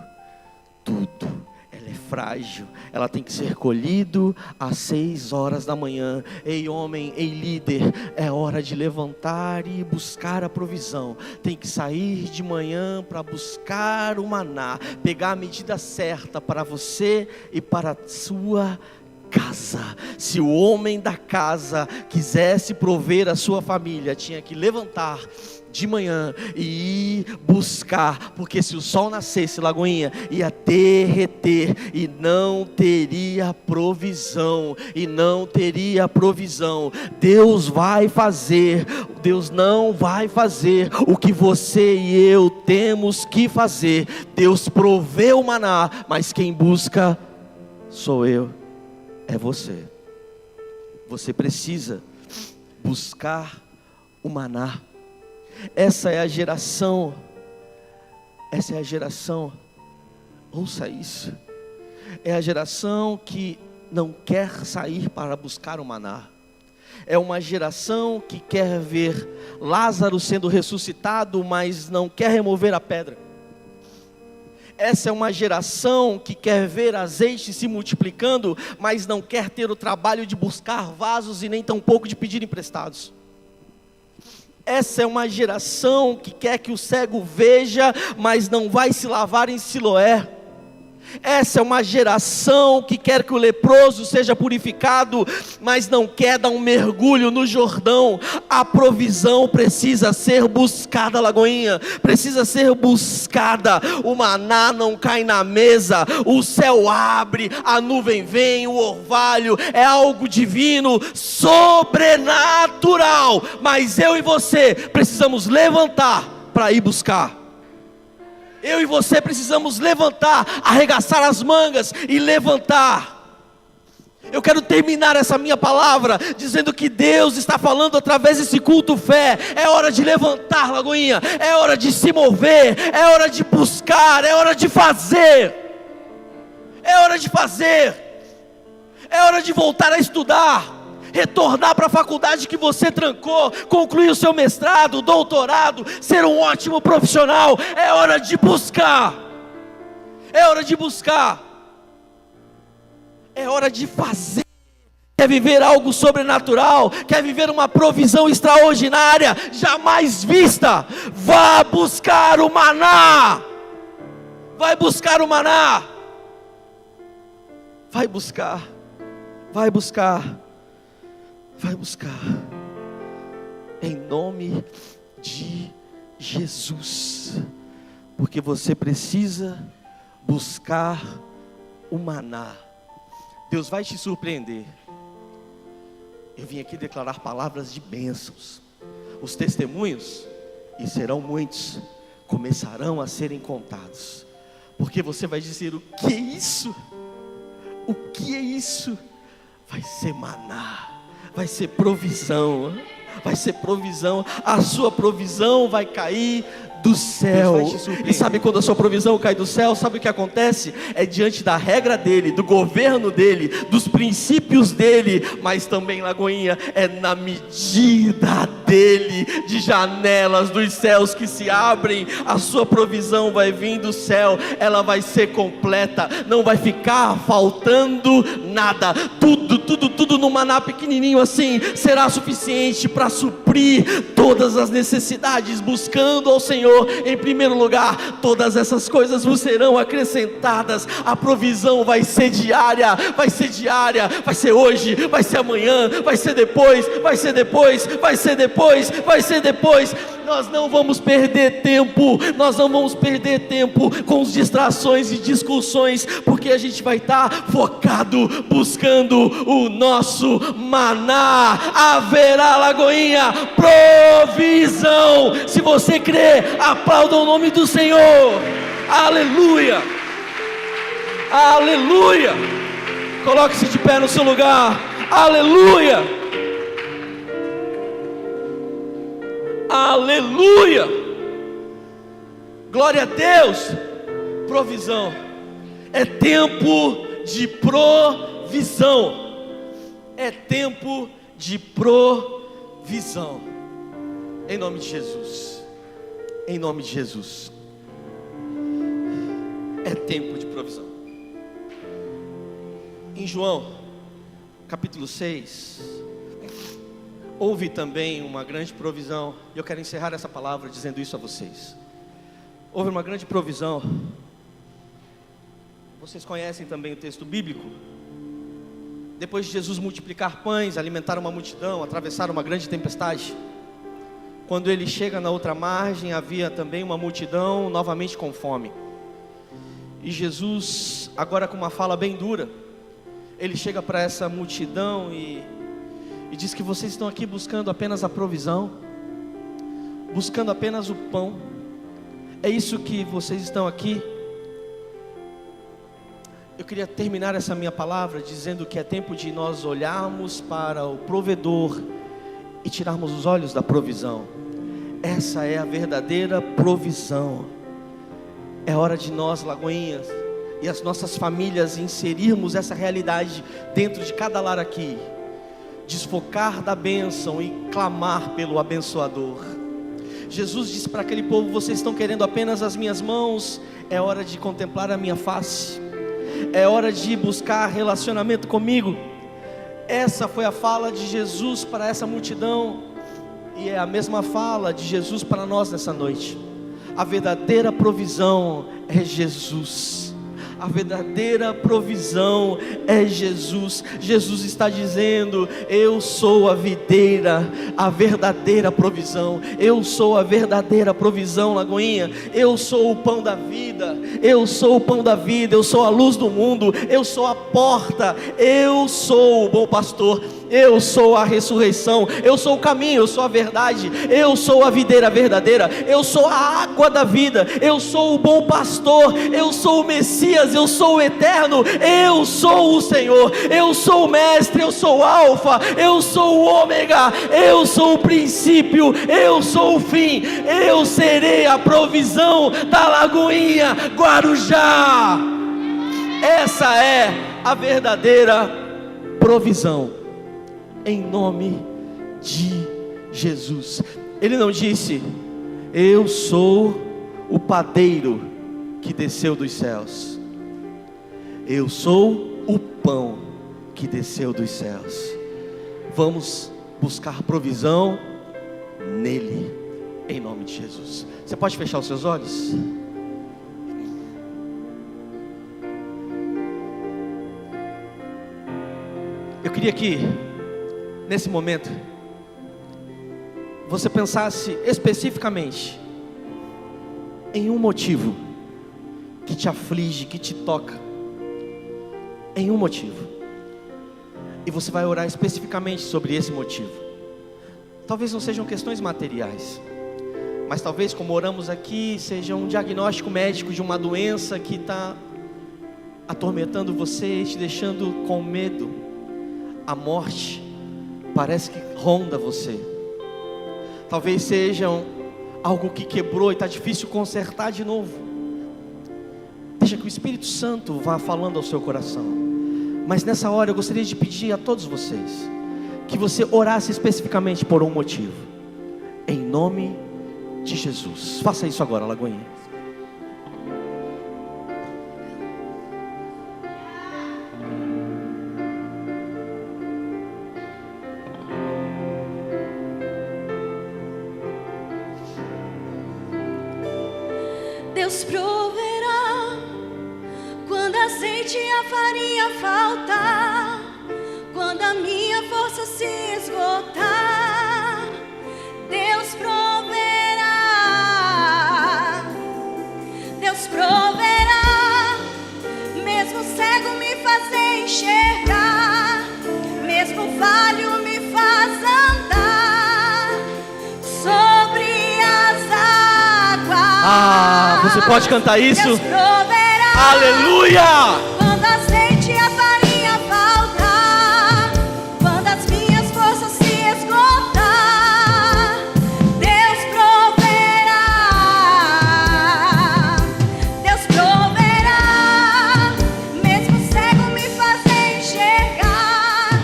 Tudo. Ela é frágil. Ela tem que ser colhido às 6 horas da manhã. Ei homem, ei líder, é hora de levantar e buscar a provisão. Tem que sair de manhã para buscar o maná. Pegar a medida certa para você e para a sua casa. Se o homem da casa quisesse prover a sua família, tinha que levantar de manhã e ir buscar, porque se o sol nascesse, Lagoinha, ia derreter e não teria provisão, Deus vai fazer, Deus não vai fazer o que você e eu temos que fazer. Deus proveu o maná, mas quem busca sou eu, é você. Você precisa buscar o maná. Essa é a geração, ouça isso, é a geração que não quer sair para buscar o maná. É uma geração que quer ver Lázaro sendo ressuscitado, mas não quer remover a pedra. Essa é uma geração que quer ver azeite se multiplicando, mas não quer ter o trabalho de buscar vasos e nem tampouco de pedir emprestados. Essa é uma geração que quer que o cego veja, mas não vai se lavar em Siloé. Essa é uma geração que quer que o leproso seja purificado, mas não quer dar um mergulho no Jordão. A provisão precisa ser buscada, Lagoinha, precisa ser buscada. O maná não cai na mesa, o céu abre, a nuvem vem, o orvalho é algo divino, sobrenatural, mas eu e você precisamos levantar para ir buscar. Eu e você precisamos levantar, arregaçar as mangas e levantar. Eu quero terminar essa minha palavra dizendo que Deus está falando através desse culto fé. É hora de levantar, Lagoinha, é hora de se mover, é hora de buscar, é hora de fazer. É hora de fazer. É hora de voltar a estudar. Retornar para a faculdade que você trancou, concluir o seu mestrado, doutorado, ser um ótimo profissional. É hora de buscar, é hora de buscar, é hora de fazer. Quer viver algo sobrenatural, quer viver uma provisão extraordinária, jamais vista, vá buscar o maná, vai buscar o maná, vai buscar, vai buscar. Vai buscar, em nome de Jesus, porque você precisa buscar o maná. Deus vai te surpreender. Eu vim aqui declarar palavras de bênçãos. Os testemunhos, e serão muitos, começarão a serem contados, porque você vai dizer: o que é isso? O que é isso? Vai ser maná. Vai ser provisão, vai ser provisão, a sua provisão vai cair do céu. E sabe quando a sua provisão cai do céu, sabe o que acontece? É diante da regra dele, do governo dele, dos princípios dele, mas também, Lagoinha, é na medida dele, de janelas dos céus que se abrem, a sua provisão vai vir do céu, ela vai ser completa, não vai ficar faltando nada, tudo no maná pequenininho assim, será suficiente para suprir todas as necessidades, buscando ao Senhor em primeiro lugar, todas essas coisas vos serão acrescentadas. A provisão vai ser diária, vai ser hoje, vai ser amanhã, vai ser depois, vai ser depois, vai ser depois, vai ser depois. nós não vamos perder tempo, nós não vamos perder tempo com as distrações e discussões, porque a gente vai estar focado, buscando o nosso maná. Haverá, Lagoinha, provisão. Se você crê, aplauda o nome do Senhor. Aleluia, aleluia. Coloque-se de pé no seu lugar. Aleluia, aleluia, glória a Deus. Provisão, é tempo de provisão, é tempo de provisão, em nome de Jesus, em nome de Jesus, é tempo de provisão. Em João capítulo 6, houve também uma grande provisão, e eu quero encerrar essa palavra dizendo isso a vocês. Houve uma grande provisão. Vocês conhecem também o texto bíblico. Depois de Jesus multiplicar pães, alimentar uma multidão, atravessar uma grande tempestade, quando ele chega na outra margem, havia também uma multidão novamente com fome. E Jesus, agora com uma fala bem dura, ele chega para essa multidão e diz que vocês estão aqui buscando apenas a provisão, buscando apenas o pão. É isso que vocês estão aqui. Eu queria terminar essa minha palavra dizendo que é tempo de nós olharmos para o provedor e tirarmos os olhos da provisão. Essa é a verdadeira provisão. É hora de nós, Lagoinhas, e as nossas famílias inserirmos essa realidade dentro de cada lar aqui, desfocar da bênção e clamar pelo abençoador. Jesus disse para aquele povo: vocês estão querendo apenas as minhas mãos, é hora de contemplar a minha face, é hora de buscar relacionamento comigo. Essa foi a fala de Jesus para essa multidão, e é a mesma fala de Jesus para nós nessa noite. A verdadeira provisão é Jesus. A verdadeira provisão é Jesus. Jesus está dizendo: eu sou a videira, a verdadeira provisão. Eu sou a verdadeira provisão, Lagoinha. Eu sou o pão da vida. Eu sou o pão da vida. Eu sou a luz do mundo. Eu sou a porta. Eu sou o bom pastor. Eu sou a ressurreição, eu sou o caminho, eu sou a verdade, eu sou a videira verdadeira, eu sou a água da vida, eu sou o bom pastor, eu sou o Messias, eu sou o eterno, eu sou o Senhor, eu sou o mestre, eu sou o alfa, eu sou o ômega, eu sou o princípio, eu sou o fim, eu serei a provisão da Lagoinha, Guarujá. Essa é a verdadeira provisão. Em nome de Jesus. Ele não disse: eu sou o padeiro que desceu dos céus. Eu sou o pão que desceu dos céus. Vamos buscar provisão nele, em nome de Jesus. Você pode fechar os seus olhos? Eu queria que nesse momento você pensasse especificamente em um motivo que te aflige, que te toca, em um motivo, e você vai orar especificamente sobre esse motivo. Talvez não sejam questões materiais, mas talvez, como oramos aqui, seja um diagnóstico médico de uma doença que está atormentando você, te deixando com medo. A morte parece que ronda você. Talvez seja algo que quebrou e está difícil consertar de novo. Deixa que o Espírito Santo vá falando ao seu coração. Mas nessa hora eu gostaria de pedir a todos vocês que você orasse especificamente por um motivo, em nome de Jesus. Faça isso agora, Lagoinha. Deus proverá quando a azeite e a farinha faltar, quando a minha força se esgotar. Deus proverá proverá, mesmo cego me fazer enxergar, mesmo falho me faz andar sobre as águas. Você pode cantar isso? Deus proverá. Aleluia! Quando azeite e a farinha faltar, quando as minhas forças se esgotar, Deus proverá. Deus proverá, mesmo cego me fazer enxergar,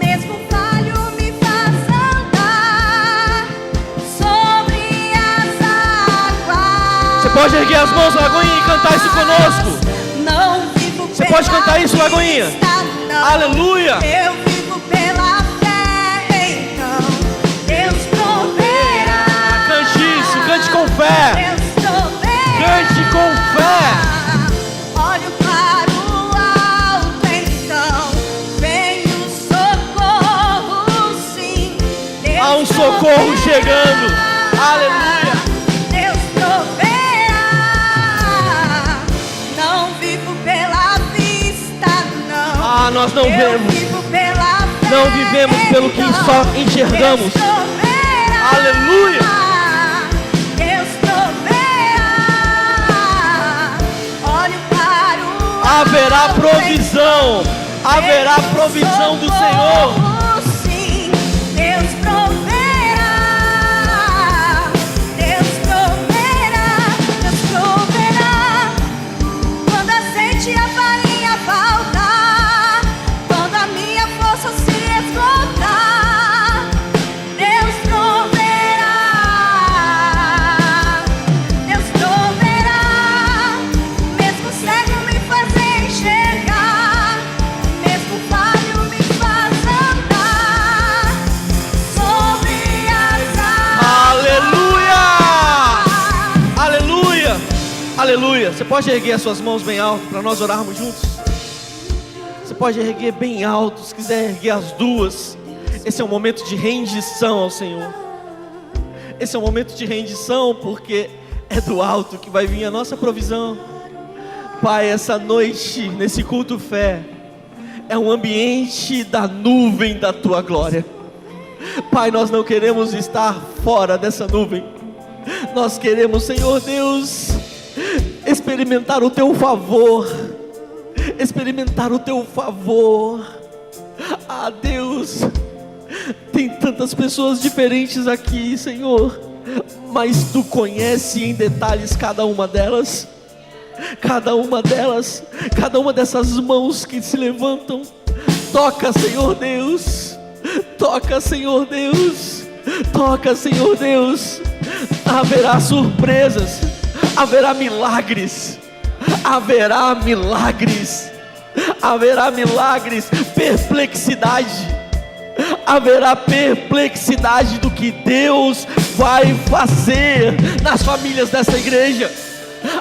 mesmo falho me faz andar sobre as águas. Você pode erguer as mãos, Lagoinha, e cantar isso conosco. Você pode cantar isso, Lagoinha? Aleluia! Eu vivo pela fé, então Deus proverá. Cante isso, cante com fé. Deus proverá. Cante com fé. Olho para o alto, então vem o socorro, sim. Deus Há um socorro proverá. chegando. Aleluia! Deus proverá. Não vivo pela vista, não. Nós não Eu vemos. vivo pela fé, Não vivemos pelo que só enxergamos. Deus proverá. Aleluia. Deus proverá. Olho para o Haverá alto, provisão. Haverá vem o provisão do Senhor. socorro, sim. Deus proverá. Deus proverá. Deus proverá. Quando azeite e a farinha faltar, quando a minha força se esgotar, Deus proverá. Deus proverá, mesmo cego me fazer enxergar, mesmo falho me faz andar sobre as Aleluia! águas. Aleluia! Aleluia! Você pode erguer as suas mãos bem alto para nós orarmos juntos? Você pode erguer bem alto, se quiser erguer as duas. Esse é um momento de rendição ao Senhor. Esse é um momento de rendição, porque é do alto que vai vir a nossa provisão. Pai, essa noite, nesse culto fé, é um ambiente da nuvem da Tua glória. Pai, nós não queremos estar fora dessa nuvem. Nós queremos, Senhor Deus, experimentar o Teu favor. Experimentar o Teu favor. Ah, Deus, tem tantas pessoas diferentes aqui, Senhor, mas Tu conhece em detalhes cada uma delas. Cada uma delas, cada uma dessas mãos que se levantam. Toca, Senhor Deus. Toca, Senhor Deus. Toca, Senhor Deus. Haverá surpresas. Haverá milagres. Haverá milagres. Haverá milagres. Perplexidade. Haverá perplexidade do que Deus vai fazer nas famílias dessa igreja.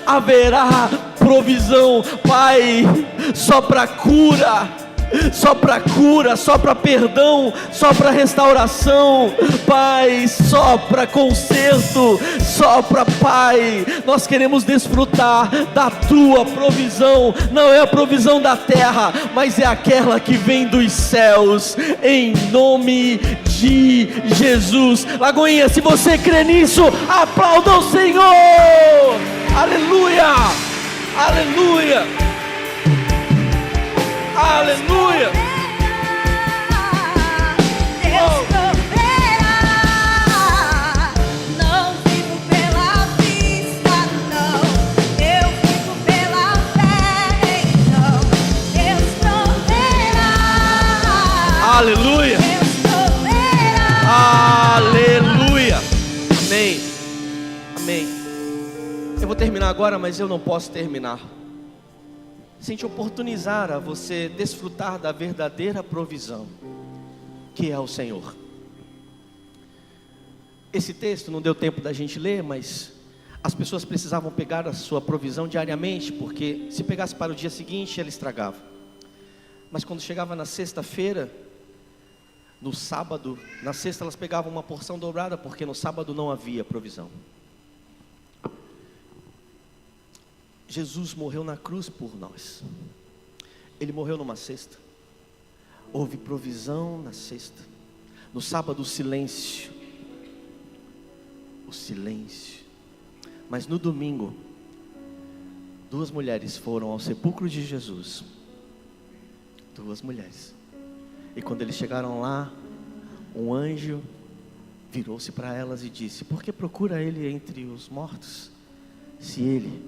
Haverá provisão, Pai, só para cura, só para cura, só para perdão, só para restauração, Pai, só para conserto, só para Pai. Nós queremos desfrutar da Tua provisão. Não é a provisão da terra, mas é aquela que vem dos céus, em nome de Jesus. Lagoinha, se você crê nisso, aplauda o Senhor. Aleluia, aleluia, aleluia. Deus proverá. Não vivo pela vista, não. Eu vivo pela fé, então Deus proverá. Aleluia, Deus proverá. aleluia. Amém, amém. Eu vou terminar agora, mas eu não posso terminar sem te oportunizar a você desfrutar da verdadeira provisão, que é o Senhor. Esse texto não deu tempo da gente ler, mas as pessoas precisavam pegar a sua provisão diariamente, porque se pegasse para o dia seguinte, ela estragava. Mas quando chegava na sexta-feira, no sábado, na sexta elas pegavam uma porção dobrada, porque no sábado não havia provisão. Jesus morreu na cruz por nós. Ele morreu numa sexta. Houve provisão na sexta. No sábado, o silêncio. O silêncio. Mas no domingo, 2 mulheres foram ao sepulcro de Jesus. 2 mulheres. E quando eles chegaram lá, um anjo virou-se para elas e disse: por que procura ele entre os mortos? Se ele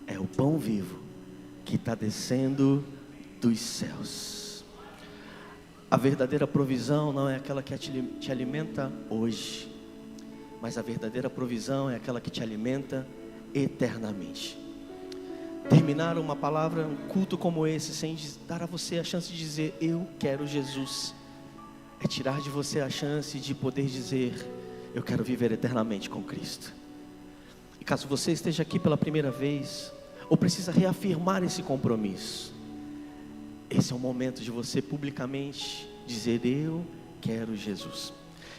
é o pão vivo que está descendo dos céus. A verdadeira provisão não é aquela que te alimenta hoje, mas a verdadeira provisão é aquela que te alimenta eternamente. Terminar uma palavra, um culto como esse, sem dar a você a chance de dizer eu quero Jesus, é tirar de você a chance de poder dizer eu quero viver eternamente com Cristo. E caso você esteja aqui pela primeira vez, ou precisa reafirmar esse compromisso, esse é o momento de você publicamente dizer eu quero Jesus.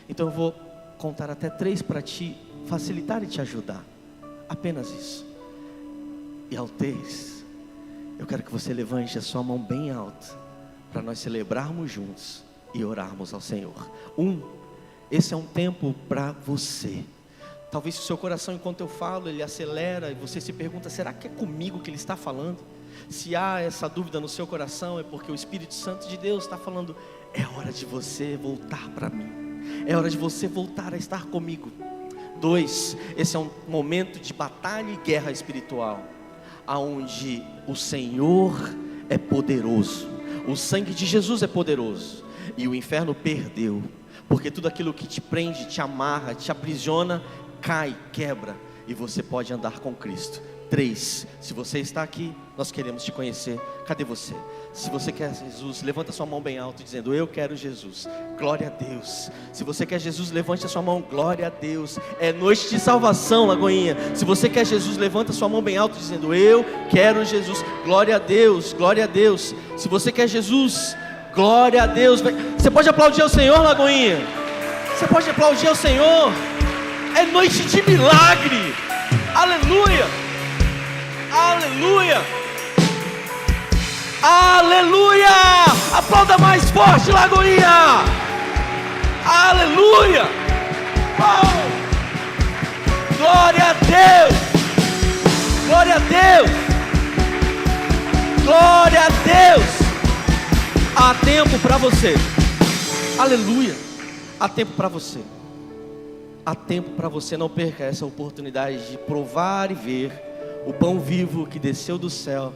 Então eu vou contar até 3 para te facilitar e te ajudar, apenas isso. E ao 3, eu quero que você levante a sua mão bem alta, para nós celebrarmos juntos e orarmos ao Senhor. 1, esse é um tempo para você. Talvez o seu coração, enquanto eu falo, ele acelera e você se pergunta: será que é comigo que ele está falando? Se há essa dúvida no seu coração, é porque o Espírito Santo de Deus está falando: é hora de você voltar para mim, é hora de você voltar a estar comigo. 2, esse é um momento de batalha e guerra espiritual, aonde o Senhor é poderoso, o sangue de Jesus é poderoso, e o inferno perdeu, porque tudo aquilo que te prende, te amarra, te aprisiona, cai, quebra, e você pode andar com Cristo. 3, se você está aqui, nós queremos te conhecer. Cadê você? Se você quer Jesus, levanta sua mão bem alto dizendo eu quero Jesus. Glória a Deus. Se você quer Jesus, levante a sua mão. Glória a Deus. É noite de salvação, Lagoinha. Se você quer Jesus, levanta sua mão bem alto dizendo eu quero Jesus. Glória a Deus, glória a Deus. Se você quer Jesus, glória a Deus. Você pode aplaudir ao Senhor, Lagoinha. Você pode aplaudir ao Senhor. É noite de milagre. Aleluia. Aleluia! Aleluia! Aplauda mais forte, Lagoinha! Aleluia! Oh! Glória a Deus! Glória a Deus! Glória a Deus! Há tempo para você. Aleluia! Há tempo para você. Há tempo para você. Não perca essa oportunidade de provar e ver o pão vivo que desceu do céu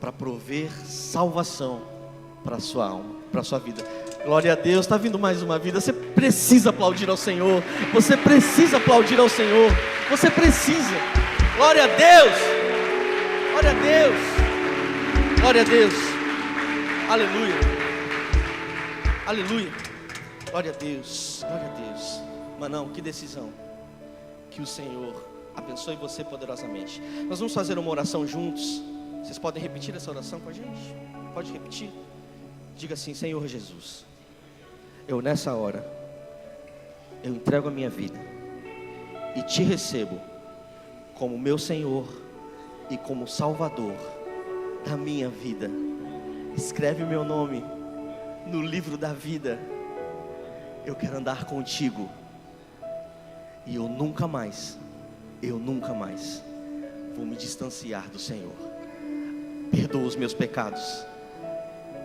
para prover salvação para a sua alma, para a sua vida. Glória a Deus, está vindo mais uma vida. Você precisa aplaudir ao Senhor. Você precisa aplaudir ao Senhor. Você precisa. Glória a Deus. Glória a Deus. Glória a Deus. Aleluia. Aleluia. Glória a Deus. Glória a Deus. Manão, que decisão. Que o Senhor abençoe você poderosamente. Nós vamos fazer uma oração juntos. Vocês podem repetir essa oração com a gente? Pode repetir? Diga assim: Senhor Jesus, eu nessa hora, eu entrego a minha vida e te recebo como meu Senhor e como Salvador da minha vida. Escreve o meu nome no livro da vida. Eu quero andar contigo e eu nunca mais vou me distanciar do Senhor. Perdoa os meus pecados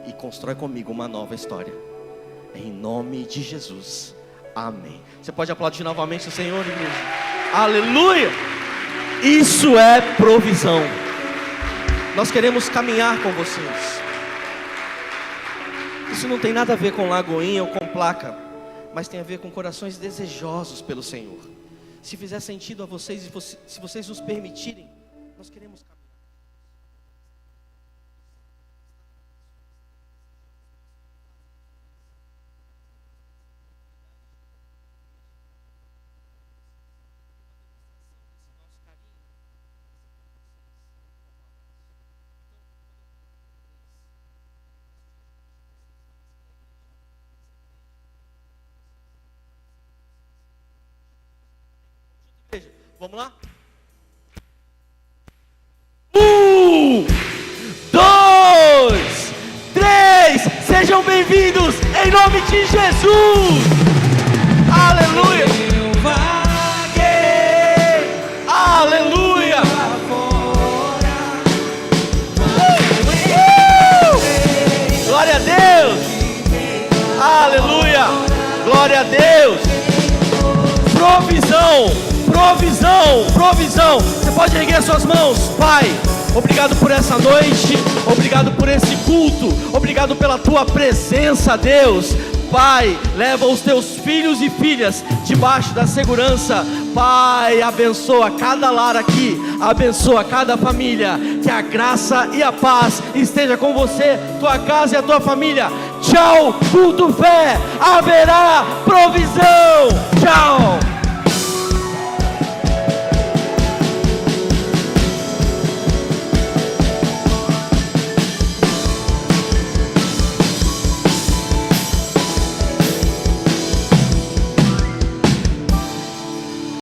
e constrói comigo uma nova história, em nome de Jesus, amém. Você pode aplaudir novamente o Senhor, igreja? Aleluia! Isso é provisão. Nós queremos caminhar com vocês. Isso não tem nada a ver com Lagoinha ou com placa, mas tem a ver com corações desejosos pelo Senhor. Se fizer sentido a vocês e se vocês nos permitirem, nós queremos caminhar. Vamos lá? Sejam bem-vindos em nome de Jesus. Aleluia. Aleluia. Glória a Deus. Aleluia. Glória a Deus. Provisão, provisão, provisão. Você pode erguer suas mãos. Pai, obrigado por essa noite, obrigado por esse culto, obrigado pela tua presença, Deus. Pai, leva os teus filhos e filhas debaixo da segurança. Pai, abençoa cada lar aqui, abençoa cada família. Que a graça e a paz esteja com você, tua casa e a tua família. Tchau, culto fé, haverá provisão. Tchau.